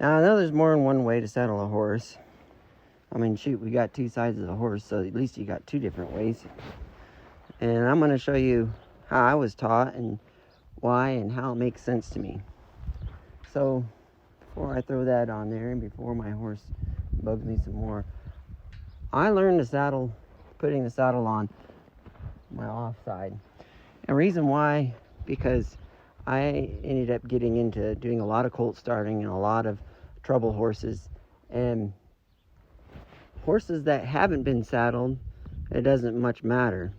Now, I know there's more than one way to saddle a horse. I mean, shoot, we got two sides of the horse, so at least you got two different ways. And I'm going to show you how I was taught and why and how it makes sense to me. So, before I throw that on there and before my horse bugs me some more, I learned putting the saddle on my offside. And reason why, because I ended up getting into doing a lot of colt starting and a lot of trouble horses, and horses that haven't been saddled, it doesn't much matter.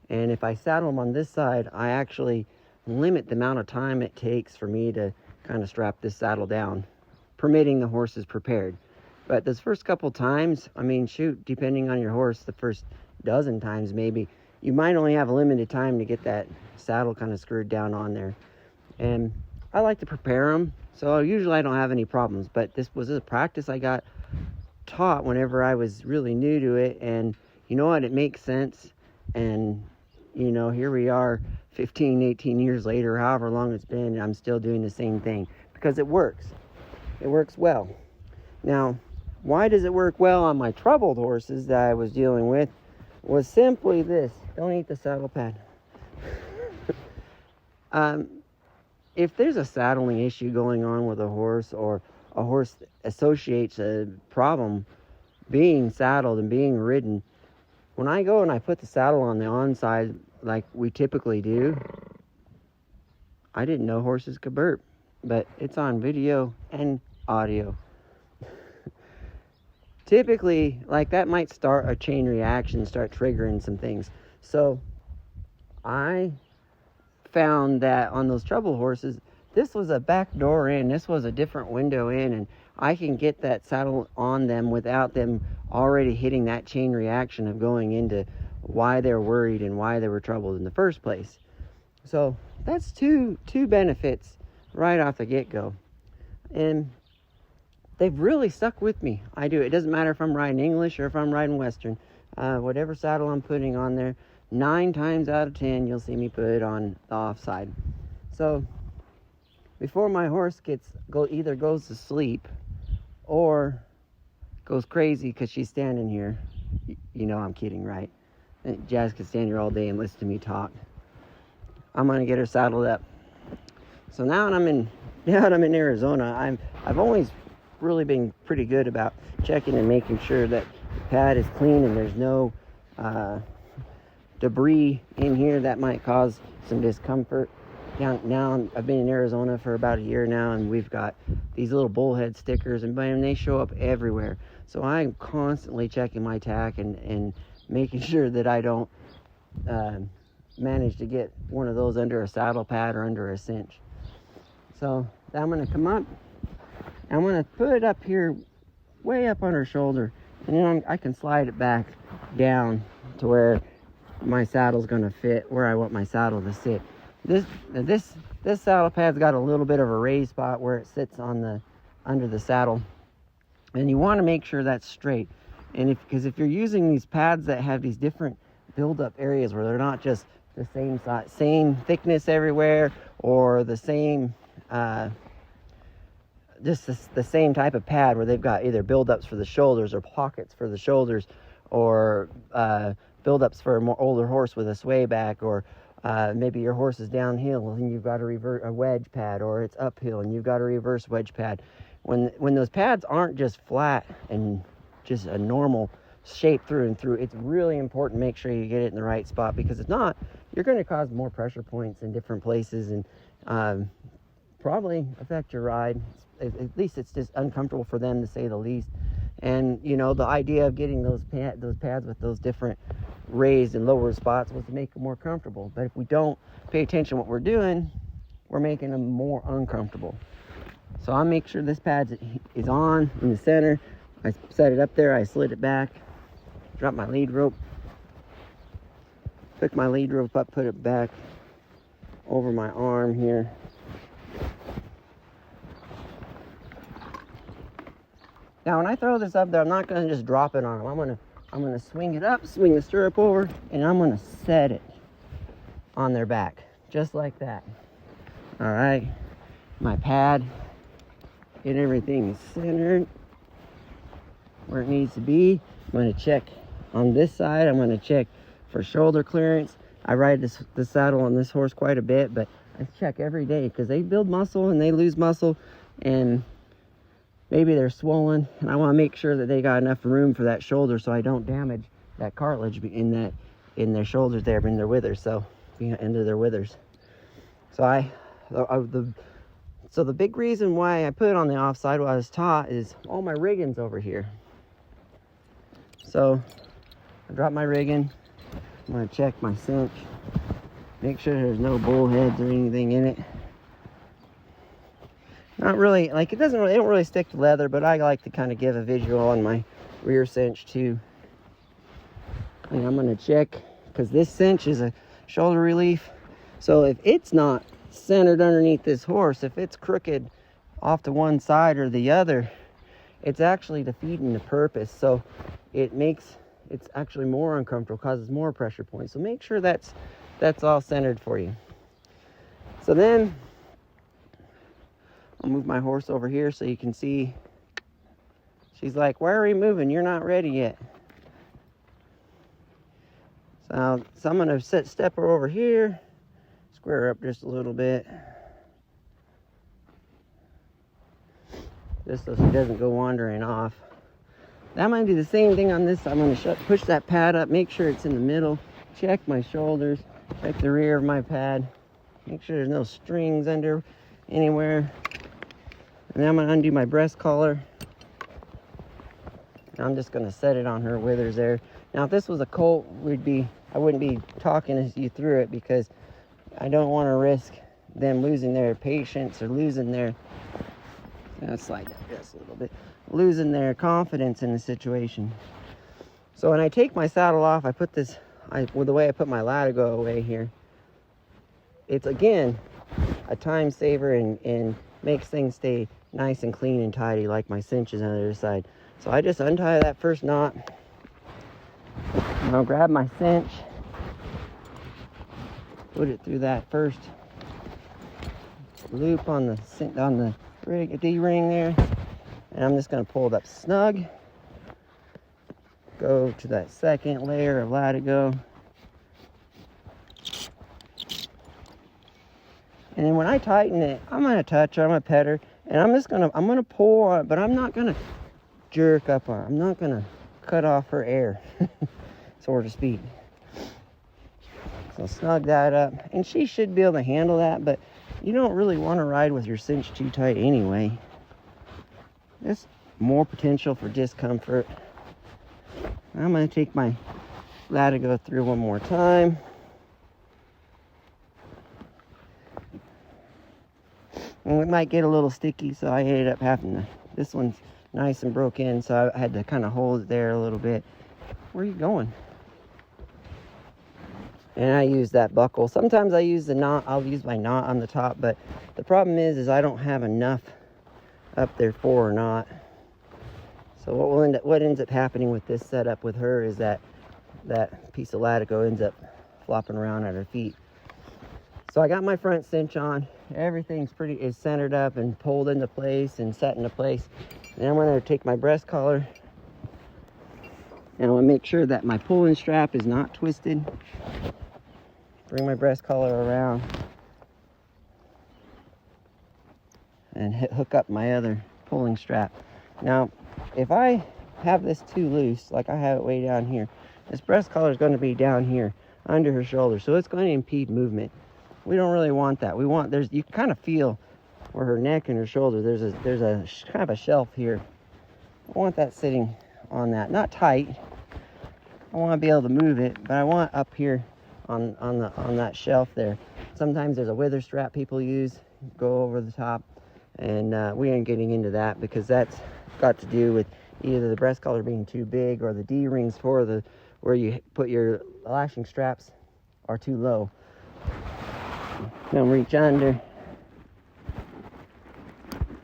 And if I saddle them on this side, I actually limit the amount of time it takes for me to kind of strap this saddle down, permitting the horse is prepared. But those first couple times, I mean, shoot, depending on your horse, the first dozen times maybe, you might only have a limited time to get that saddle kind of screwed down on there. And I like to prepare them, so usually I don't have any problems. But this was a practice I got taught whenever I was really new to it, and you know what, it makes sense. And you know, here we are 15, 18 years later, however long it's been, and I'm still doing the same thing because it works. It works well. Now, why does it work well on my troubled horses that I was dealing with was simply this. Don't eat the saddle pad. If there's a saddling issue going on with a horse, or a horse associates a problem being saddled and being ridden, when I go and I put the saddle on the onside like we typically do, I didn't know horses could burp, but it's on video and audio. Typically, like, that might start a chain reaction, start triggering some things. So I found that on those trouble horses, this was a back door in, this was a different window in, and I can get that saddle on them without them already hitting that chain reaction of going into why they're worried and why they were troubled in the first place. So that's two benefits right off the get-go. And they've really stuck with me. I do. It doesn't matter if I'm riding English or if I'm riding Western. Whatever saddle I'm putting on there, 9 times out of 10, you'll see me put it on the offside. So before my horse either goes to sleep or goes crazy because she's standing here, you know I'm kidding, right? Jazz could stand here all day and listen to me talk. I'm gonna get her saddled up. So now that I'm in Arizona, I've always really been pretty good about checking and making sure that the pad is clean and there's no debris in here that might cause some discomfort. Now I've been in Arizona for about a year now, and we've got these little bullhead stickers, and they show up everywhere. So I'm constantly checking my tack and making sure that I don't manage to get one of those under a saddle pad or under a cinch. So I'm going to come up, I'm going to put it up here, way up on her shoulder, and then I can slide it back down to where my saddle's going to fit where I want my saddle to sit. This saddle pad's got a little bit of a raised spot where it sits under the saddle, and you want to make sure that's straight. And because if you're using these pads that have these different build-up areas where they're not just the same size, same thickness everywhere, or the same the same type of pad where they've got either build-ups for the shoulders or pockets for the shoulders, or build-ups for a more older horse with a sway back, or maybe your horse is downhill and you've got a wedge pad, or it's uphill and you've got a reverse wedge pad. When those pads aren't just flat and just a normal shape through and through, it's really important to make sure you get it in the right spot, because if not, you're going to cause more pressure points in different places and probably affect your ride. At least it's just uncomfortable for them, to say the least. And you know, the idea of getting those pads with those different raised and lower spots was to make them more comfortable. But if we don't pay attention to what we're doing, we're making them more uncomfortable. So I'll make sure this pad is on in the center. I set it up there, I slid it back, dropped my lead rope, pick my lead rope up, put it back over my arm here. Now when I throw this up there, I'm not going to just drop it on them. I'm gonna swing it up, swing the stirrup over, and I'm gonna set it on their back, just like that. All right, my pad Get everything centered where it needs to be. I'm going to check on this side. I'm going to check for shoulder clearance. I ride this saddle on this horse quite a bit, but I check every day because they build muscle and they lose muscle, and maybe they're swollen, and I want to make sure that they got enough room for that shoulder so I don't damage that cartilage in their shoulders there, in their withers, so into their withers. So the big reason why I put it on the offside while I was taught is all my rigging's over here. So I drop my rigging. I'm going to check my cinch, make sure there's no bullheads or anything in it. Not really, like it don't really stick to leather, but I like to kind of give a visual on my rear cinch too. And I'm going to check, because this cinch is a shoulder relief. So if it's not centered underneath this horse, if it's crooked off to one side or the other, it's actually defeating the purpose. So it's actually more uncomfortable, causes more pressure points. So make sure that's all centered for you. So then I'll move my horse over here so you can see. She's like, why are we moving? You're not ready yet. So I'm going to step her over here, square her up just a little bit, just so she doesn't go wandering off. I'm going to do the same thing on this. I'm going to push that pad up, make sure it's in the middle, check my shoulders, check the rear of my pad, make sure there's no strings under anywhere. And then I'm going to undo my breast collar. And I'm just going to set it on her withers there. Now, if this was a colt, I wouldn't be talking you through it, because I don't want to risk them losing their patience or losing their, slide that just a little bit, losing their confidence in the situation. So when I take my saddle off, I put this, with the way I put my latigo away here, it's again a time saver and makes things stay nice and clean and tidy, like my cinches on the other side. So I just untie that first knot, and I'll grab my cinch, put it through that first loop on the D-ring there, and I'm just going to pull it up snug, go to that second layer of latigo, and then when I tighten it, I'm going to touch her, I'm going to pet her, and I'm going to pull on it, but I'm not going to jerk up on her. I'm not going to cut off her air, so to speak. So snug that up, and she should be able to handle that, but you don't really want to ride with your cinch too tight anyway. There's more potential for discomfort. I'm going to take my latigo through one more time. And it might get a little sticky, so I ended up having to, this one's nice and broke in, so I had to kind of hold it there a little bit. Where are you going? And I use that buckle. Sometimes I use the knot. I'll use my knot on the top, but the problem is I don't have enough up there for a knot. So what ends up happening with this setup with her is that piece of latigo ends up flopping around at her feet. So I got my front cinch on. Everything's is centered up and pulled into place and set into place. And I'm going to take my breast collar, and I want to make sure that my pulling strap is not twisted. Bring my breast collar around and hook up my other pulling strap. Now, if I have this too loose, like I have it way down here, this breast collar is going to be down here under her shoulder, so it's going to impede movement. We don't really want that. You kind of feel where her neck and her shoulder, there's a kind of a shelf here. I want that sitting on that, not tight. I want to be able to move it, but I want up here on that shelf there. Sometimes there's a wither strap people use, go over the top, and we ain't getting into that, because that's got to do with either the breast collar being too big or the D-rings for where you put your lashing straps are too low. Now reach under,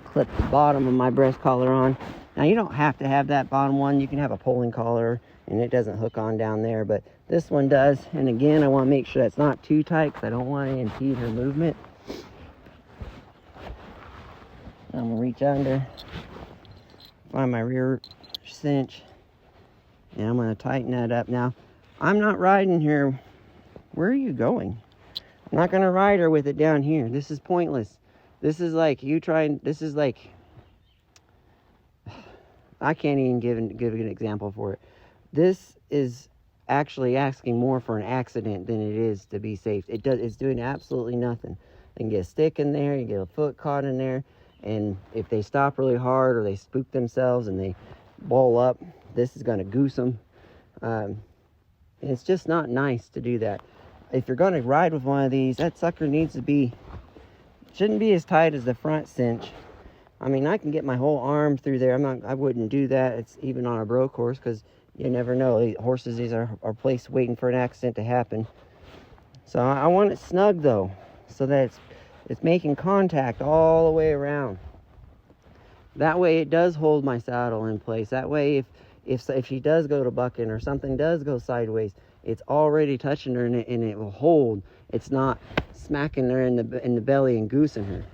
clip the bottom of my breast collar on. Now you don't have to have that bottom one. You can have a pulling collar and it doesn't hook on down there, but this one does. And again, I want to make sure that's not too tight because I don't want to impede her movement. I'm gonna reach under, find my rear cinch, and I'm gonna tighten that up. Now, I'm not riding here. Where are you going? I'm not gonna ride her with it down here. This is pointless. This is like you trying, this is like, I can't even give an example for it. This is actually asking more for an accident than it is to be safe. It's doing absolutely nothing. They can get a stick in there, you get a foot caught in there, and if they stop really hard or they spook themselves and they ball up, this is gonna goose them. It's just not nice to do that. If you're gonna ride with one of these, that sucker needs to be, shouldn't be as tight as the front cinch. I mean, I can get my whole arm through there. I wouldn't do that. It's even on a broke horse, because you never know. Horses, these are placed waiting for an accident to happen. So I want it snug though, so that it's making contact all the way around. That way it does hold my saddle in place. That way if she does go to bucking or something does go sideways, it's already touching her and it will hold. It's not smacking her in the belly and goosing her.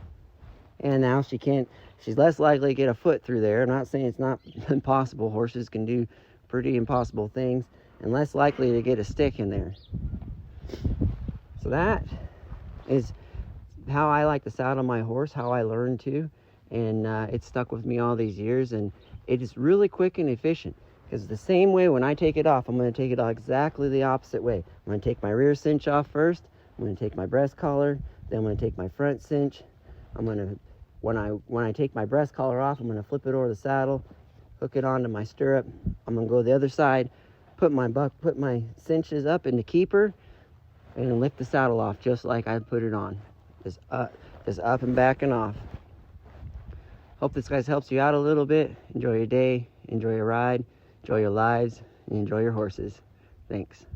And now she's less likely to get a foot through there. I'm not saying it's not impossible. Horses can do pretty impossible things, and less likely to get a stick in there. So that is how I like to saddle my horse, how I learned to, and it's stuck with me all these years, and it is really quick and efficient. Because the same way when I take it off, I'm going to take it off exactly the opposite way. I'm going to take my rear cinch off first. I'm going to take my breast collar. Then I'm going to take my front cinch. I'm going to, when I take my breast collar off, I'm going to flip it over the saddle, hook it onto my stirrup. I'm going to go the other side, put my cinches up in the keeper, and lift the saddle off just like I put it on. Just up and back and off. Hope this guys helps you out a little bit. Enjoy your day, enjoy your ride, enjoy your lives, and enjoy your horses. Thanks.